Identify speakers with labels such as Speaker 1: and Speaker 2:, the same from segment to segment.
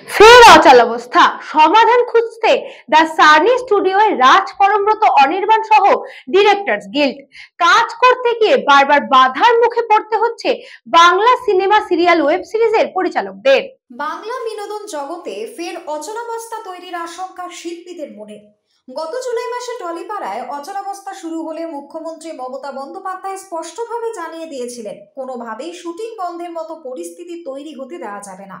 Speaker 1: ফের অচলাবস্থা সমাধান খুঁজতে দ্য সানি স্টুডিওয়ে রাজ পরমব্রত, অনির্বাণ সহ ডিরেক্টরস গিল্ড। কাজ করতে গিয়ে বারবার বাধার মুখে পড়তে হচ্ছে বাংলা সিনেমা, সিরিয়াল, ওয়েব সিরিজের পরিচালকদের।
Speaker 2: বাংলা বিনোদন জগতে ফের অচলাবস্থা তৈরির আশঙ্কা শিল্পীদের মনে। গত জুলাই মাসে টলিপাড়ায় অচলাবস্থা শুরু হলে মুখ্যমন্ত্রী মমতা বন্দ্যোপাধ্যায় স্পষ্টভাবে জানিয়ে দিয়েছিলেন, কোনোভাবেই শুটিং বন্ধের মতো পরিস্থিতি তৈরি হতে দেওয়া যাবে না।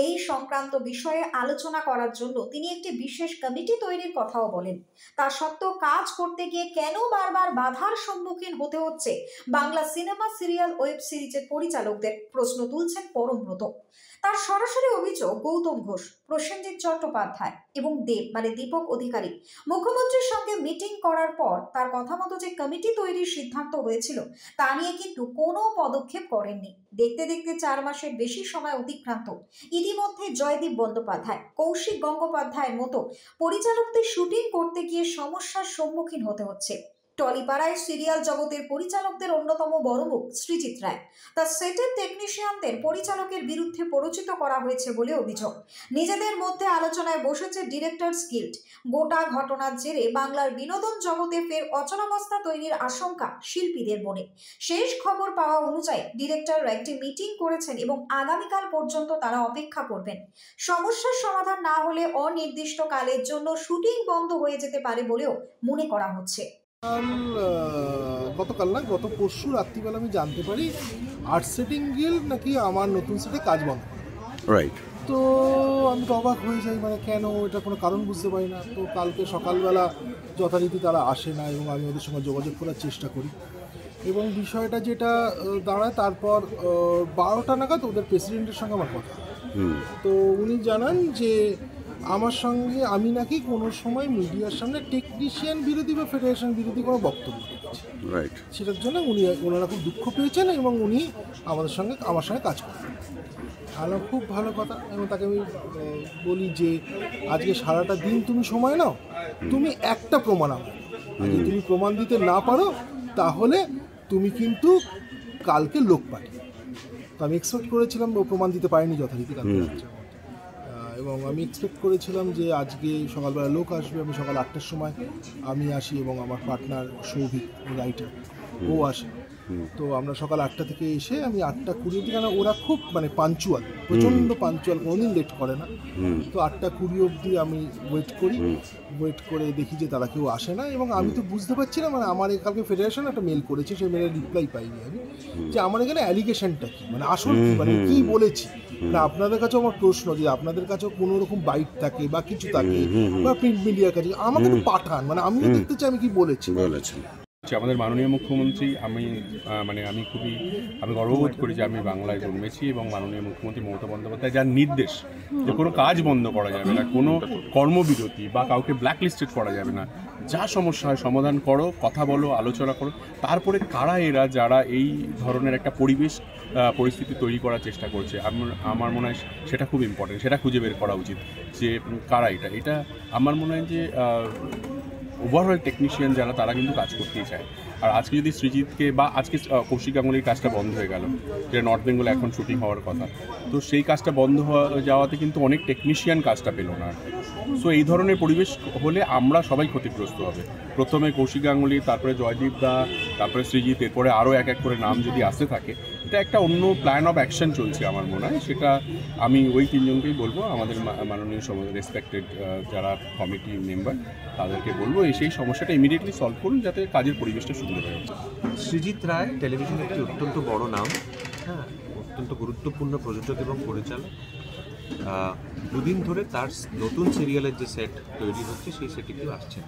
Speaker 2: এই সংক্রান্ত বিষয়ে আলোচনা করার জন্য তিনি একটি বিশেষ কমিটি তৈরির কথাও বলেন। তা সত্ত্বেও কাজ করতে গিয়ে কেন বারবার বাধার সম্মুখীন হতে হচ্ছে বাংলা সিনেমা, সিরিয়াল, ওয়েব সিরিজের পরিচালকদের, প্রশ্ন তুলছেন পরমব্রত। তার সরাসরি অভিযোগ, গৌতম ঘোষ, প্রসেনজিৎ চট্টোপাধ্যায় এবং দীপক অধিকারী মুখ্যমন্ত্রীর সঙ্গে মিটিং করার পর তার কথা মতো যে কমিটি তৈরির সিদ্ধান্ত হয়েছিল তা নিয়ে কিন্তু কোনো পদক্ষেপ করেননি। দেখতে দেখতে 4 মাসের বেশি সময় অতিক্রান্ত। ইতিমধ্যে জয়দীপ বন্দ্যোপাধ্যায়, কৌশিক গঙ্গোপাধ্যায়ের মতো পরিচালকদের শুটিং করতে গিয়ে সমস্যার সম্মুখীন হতে হচ্ছে। টলিপাড়ায় সিরিয়াল জগতের পরিচালকদের অন্যতম বড় মুখ সৃজিত রায়। তার সেটের টেকনিশিয়ানদের পরিচালকের বিরুদ্ধে পরিচিত করা হয়েছে বলে অভিযোগ। নিজেদের মধ্যে আলোচনায় বসেছে ডিরেক্টরস গিল্ড। গোটা ঘটনার জেরে বাংলার বিনোদন জগতে ফের অচলাবস্থা তৈরির আশঙ্কা শিল্পীদের মনে। শেষ খবর পাওয়া অনুযায়ী ডিরেক্টররা একটি মিটিং করেছেন এবং আগামীকাল পর্যন্ত তারা অপেক্ষা করবেন। সমস্যার সমাধান না হলে অনির্দিষ্টকালের জন্য শুটিং বন্ধ হয়ে যেতে পারে বলেও মনে করা হচ্ছে।
Speaker 3: গত পরশু রাত্রিবেলা আমি জানতে পারি আর্ট সেটিং গিল্ড নাকি আমার নতুন সেটে কাজ বন্ধ করে। রাইট। তো আমি তো অবাক হয়ে যাই, মানে কেন, এটা কোনো কারণ বুঝতে পারি না। তো কালকে সকালবেলা যথারীতি তারা আসে না এবং আমি ওদের সঙ্গে যোগাযোগ করার চেষ্টা করি এবং বিষয়টা যেটা দাঁড়ায়, তারপর 12টা নাগাদ ওদের প্রেসিডেন্টের সঙ্গে আমার কথা। তো উনি জানান যে আমার সঙ্গে আমি নাকি কোনো সময় মিডিয়ার সামনে টেকনিশিয়ান বিরোধী বা ফেডারেশন বিরোধী কোনো বক্তব্য দিয়েছি। রাইট। সেটার জন্য ওনারা খুব দুঃখ পেয়েছেন এবং উনি আমার সঙ্গে কাজ করেন। আমার খুব ভালো কথা। এবং তাকে আমি বলি যে আজকে সারাটা দিন তুমি সময় নাও, তুমি একটা প্রমাণ আনো। যদি তুমি প্রমাণ দিতে না পারো তাহলে তুমি কিন্তু কালকে লোক পাঠিয়ে। তো আমি এক্সপেক্ট করেছিলাম, ও প্রমাণ দিতে পারেনি যথারীতি কালকে, এবং আমি এক্সপেক্ট করেছিলাম যে আজকে সকালবেলা লোক আসবে। আমি সকাল 8টার সময় আমি আসি এবং আমার পার্টনার সৌভিক রাইটার, ও আসে। তো আমরা সকাল 8টা থেকে এসে আমি 8টা 20 অবধি, কেন ওরা খুব পাঞ্চুয়াল, প্রচণ্ড পাঞ্চুয়াল, কোনোদিন লেট করে না। তো 8টা 20 অবধি আমি ওয়েট করে দেখি যে তারা কেউ আসে না। এবং আমি তো বুঝতে পারছি না, আমার কালকে ফেডারেশন একটা মেল করেছে, সেই মেলের রিপ্লাই পাইনি আমি, যে আমার এখানে অ্যালিগেশনটা কি, আসল কি, কি বলেছি না। আপনাদের কাছেও আমার প্রশ্ন, যে আপনাদের কাছেও কোনো রকম বাইট থাকে বা কিছু থাকে বা প্রিন্ট মিডিয়ার কাছে আমাকে তো পাঠান, আমিও দেখতে চাই আমি কি বলেছি।
Speaker 4: আমাদের মাননীয় মুখ্যমন্ত্রী, আমি গর্ববোধ করি যে আমি বাংলায় জন্মেছি এবং মাননীয় মুখ্যমন্ত্রী মমতা বন্দ্যোপাধ্যায় যার নির্দেশ যে কোনো কাজ বন্ধ করা যাবে না, কোনো কর্মবিরতি বা কাউকে ব্ল্যাকলিস্টেড করা যাবে না, যা সমস্যা হয় সমাধান করো, কথা বলো, আলোচনা করো। তারপরে কারা এরা যারা এই ধরনের একটা পরিস্থিতি তৈরি করার চেষ্টা করছে, আমার মনে হয় সেটা খুব ইম্পর্টেন্ট, সেটা খুঁজে বের করা উচিত যে কারা এটা আমার মনে হয় যে ওভারঅল টেকনিশিয়ান যারা, তারা কিন্তু কাজ করতেই চায়। আর আজকে যদি সৃজিতকে বা আজকে কৌশিক গাঙ্গুলির কাজটা বন্ধ হয়ে গেল, যেটা নর্থ বেঙ্গলে এখন শুটিং হওয়ার কথা, তো সেই কাজটা বন্ধ যাওয়াতে কিন্তু অনেক টেকনিশিয়ান কাজটা পেল না। সো এই ধরনের পরিবেশ হলে আমরা সবাই ক্ষতিগ্রস্ত হবে। প্রথমে কৌশিক গাঙ্গুলি, তারপরে জয়দীপ দা, তারপরে সৃজিত, এরপরে আরও এক করে নাম যদি আসতে থাকে, এটা একটা অন্য প্ল্যান অফ অ্যাকশন চলছে আমার মনে হয়। সেটা আমি ওই 3 জনকেই বলবো, আমাদের মাননীয় রেসপেক্টেড যারা কমিটি মেম্বার, তাদেরকে বলবো সেই সমস্যাটা ইমিডিয়েটলি সলভ করুন, যাতে কাজের পরিবেশটা সুন্দর হয়ে যায়।
Speaker 5: সৃজিত রায় টেলিভিশনের একটি অত্যন্ত বড় নাম, অত্যন্ত গুরুত্বপূর্ণ প্রযোজক এবং পরিচালক। 2 দিন ধরে তার নতুন সিরিয়ালের যে সেট তৈরি হচ্ছে, সেই সেটে কেউ আসছেন,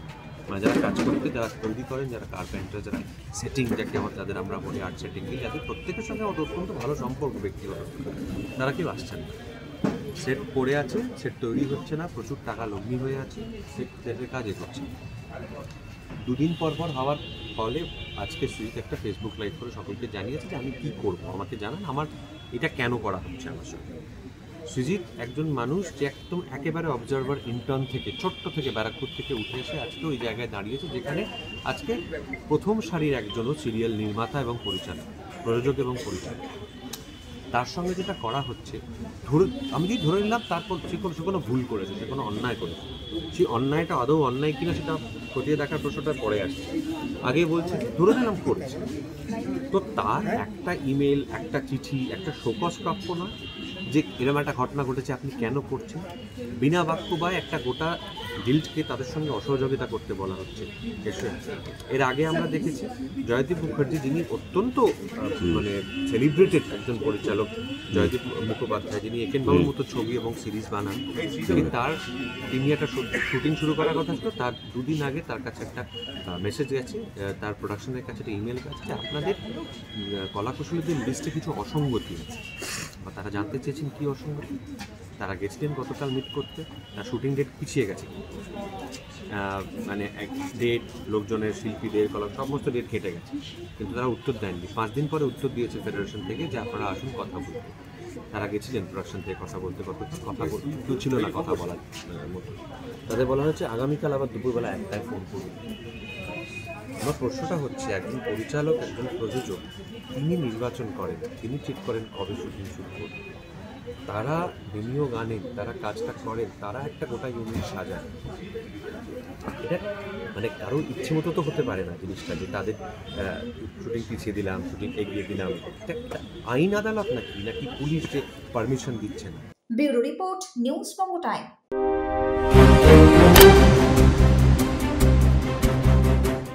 Speaker 5: যারা কাজ করতে, যারা তৈরি করেন, যারা কার্পেন্টার, যারা সেটিং, যাকে তাদের আমরা বলি আর্ট সেটিং, যাদের প্রত্যেকের সঙ্গে আমার অত্যন্ত ভালো সম্পর্ক ব্যক্তিগত, তারা কেউ আসছেন না। সেট পড়ে আছে, সেট তৈরি হচ্ছে না, প্রচুর টাকা লগ্নি হয়ে আছে, সেটের কাজ এগোচ্ছে। 2 দিন পর হওয়ার ফলে আজকে সৃজিত একটা ফেসবুক লাইভ করে সকলকে জানিয়েছে যে আমি কী করবো, আমাকে জানান, আমার এটা কেন করা হচ্ছে আমার সঙ্গে। সৃজিত একজন মানুষ যে একদম একেবারে অবজারভার ইন্টার্ন থেকে, ছোট্ট থেকে, ব্যারাকপুর থেকে উঠে এসে আজকে ওই জায়গায় দাঁড়িয়েছে, যেখানে আজকে প্রথম সারির একজনও সিরিয়াল নির্মাতা এবং পরিচালক, প্রযোজক এবং পরিচালক। তার সঙ্গে যেটা করা হচ্ছে, আমি যদি ধরে নিলাম তারপর সে কোনো ভুল করেছে, সে কোনো অন্যায় করেছে, সেই অন্যায়টা আদৌ অন্যায় কিনা সেটা খতিয়ে দেখার প্রশ্নটা পরে আসছে। আগে বলছে ধরে নিলাম করেছে, তো তার একটা ইমেল, একটা চিঠি, একটা শোকজ প্রাপ্য নয় যে এরকম একটা ঘটনা ঘটেছে আপনি কেন করছেন? বিনা বাক্য বা একটা গোটা গিল্ডকে তাদের সঙ্গে অসহযোগিতা করতে বলা হচ্ছে। এর আগে আমরা দেখেছি জয়দীপ মুখার্জি, যিনি অত্যন্ত মানে সেলিব্রেটেড একজন পরিচালক, জয়দীপ মুখোপাধ্যায়, যিনি একেন বাবুর মতো ছবি এবং সিরিজ বানান, তিনি একটা শুটিং শুরু করার কথা ছিল, তার দুদিন আগে তার কাছে একটা মেসেজ গেছে, তার প্রোডাকশনের কাছে একটা ইমেল গেছে যে আপনাদের কলাকুশলীদের লিস্টে কিছু অসঙ্গতি আছে, বা তারা জানতে চেয়েছেন কী অসঙ্গতি। তারা গেছিলেন গতকাল মিট করতে, তার শুটিং ডেট পিছিয়ে গেছে, মানে এক ডেট, লোকজনের, শিল্পীদের, সমস্ত ডেট কেটে গেছে, কিন্তু তারা উত্তর দেননি। 5 দিন পরে উত্তর দিয়েছে ফেডারেশন থেকে যে আপনারা আসুন কথা বলতে। তারা গেছিলেন প্রোডাকশন থেকে কথা বলতে, কেউ ছিল না কথা বলার মতো। তাদের বলা হয়েছে আগামীকাল আবার দুপুরবেলা 1টায় ফোন করুন। আমার প্রশ্নটা হচ্ছে, একজন পরিচালক, একজন প্রযোজক, তিনি নির্বাচন করেন, তিনি ঠিক করেন কবে শুটিং শুরু করবেন, তারা বিনিয়োগ আনেন, তারা কাজটা করেন, তারা একটা গোটা ইউনিট সাজান। এটা মানে কারোর ইচ্ছে মতো তো হতে পারে না জিনিসটা, যে তাদের শুটিং পিছিয়ে দিলাম, শুটিং এগিয়ে দিলাম। এটা আইন আদালত নাকি পুলিশ যে পারমিশন দিচ্ছে না।
Speaker 2: ব্যুরো রিপোর্ট, নিউজ বঙ্গ টাইম।